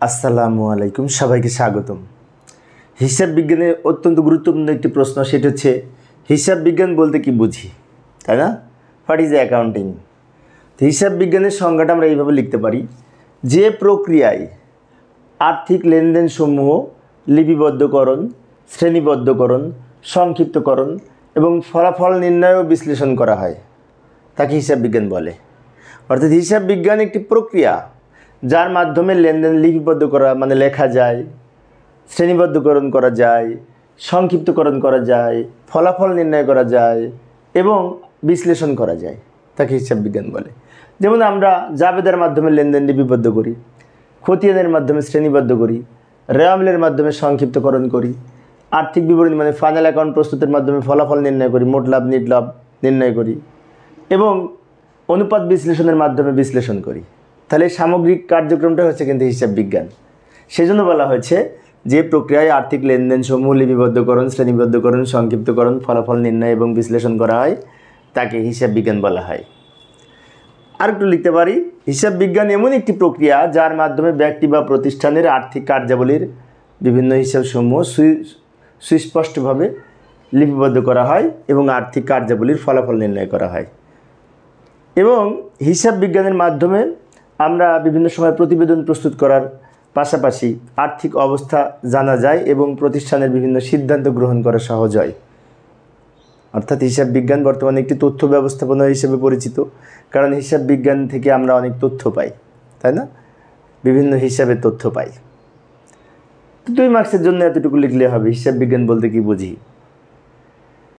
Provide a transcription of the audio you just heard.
আসসালামু আলাইকুম, সবাইকে স্বাগতম। হিসাব বিজ্ঞানের অত্যন্ত গুরুত্বপূর্ণ একটি প্রশ্ন, সেটা হচ্ছে হিসাব বিজ্ঞান বলতে কি বুঝি, তাই না? What is accounting? তো হিসাব বিজ্ঞানের সংজ্ঞাটা আমরা এইভাবে লিখতে পারি, যে প্রক্রিয়ায় আর্থিক লেনদেন সমূহ লিপিবদ্ধকরণ, শ্রেণীবদ্ধকরণ, সংক্ষিপ্তকরণ এবং ফলাফল নির্ণয় ও বিশ্লেষণ করা হয় তাকে হিসাব বিজ্ঞান বলে। অর্থাৎ হিসাব বিজ্ঞান একটি প্রক্রিয়া যার মাধ্যমে লেনদেন লিপিবদ্ধ করা মানে লেখা যায়, শ্রেণীবদ্ধকরণ করা যায়, সংক্ষিপ্তকরণ করা যায়, ফলাফল নির্ণয় করা যায় এবং বিশ্লেষণ করা যায়, তাকে হিসাব বিজ্ঞান বলে। যেমন আমরা জাবেদার মাধ্যমে লেনদেন লিপিবদ্ধ করি, খতিয়ানের মাধ্যমে শ্রেণীবদ্ধ করি, রেওয়ামিলের মাধ্যমে সংক্ষিপ্তকরণ করি, আর্থিক বিবরণী মানে ফাইনাল অ্যাকাউন্ট প্রস্তুতের মাধ্যমে ফলাফল নির্ণয় করি, মোট লাভ নিট লাভ নির্ণয় করি এবং অনুপাত বিশ্লেষণের মাধ্যমে বিশ্লেষণ করি। তাহলে সামগ্রিক কার্যক্রমটা হচ্ছে কিন্তু হিসাব বিজ্ঞান। সেজন্য বলা হয়েছে যে প্রক্রিয়ায় আর্থিক লেনদেন সমূহ লিপিবদ্ধকরণ, শ্রেণীবদ্ধকরণ, সংক্ষিপ্তকরণ, ফলাফল নির্ণয় এবং বিশ্লেষণ করা হয় তাকে হিসাব বিজ্ঞান বলা হয়। আর একটু লিখতে পারি, হিসাব বিজ্ঞান এমন একটি প্রক্রিয়া যার মাধ্যমে ব্যক্তি বা প্রতিষ্ঠানের আর্থিক কার্যাবলীর বিভিন্ন হিসাবসমূহ সুস্পষ্টভাবে লিপিবদ্ধ করা হয় এবং আর্থিক কার্যাবলীর ফলাফল নির্ণয় করা হয়। এবং হিসাব বিজ্ঞানের মাধ্যমে আমরা বিভিন্ন সময় প্রতিবেদন প্রস্তুত করার পাশাপাশি আর্থিক অবস্থা জানা যায় এবং প্রতিষ্ঠানের বিভিন্ন সিদ্ধান্ত গ্রহণ করা সহজ হয়। অর্থাৎ হিসাব বিজ্ঞান বর্তমানে একটি তথ্য ব্যবস্থাপনা হিসেবে পরিচিত, কারণ হিসাব বিজ্ঞান থেকে আমরা অনেক তথ্য পাই, তাই না? বিভিন্ন হিসাবের তথ্য পাই। 2 মার্কসের জন্য এতটুকু লিখলে হবে, হিসাব বিজ্ঞান বলতে কি বুঝি।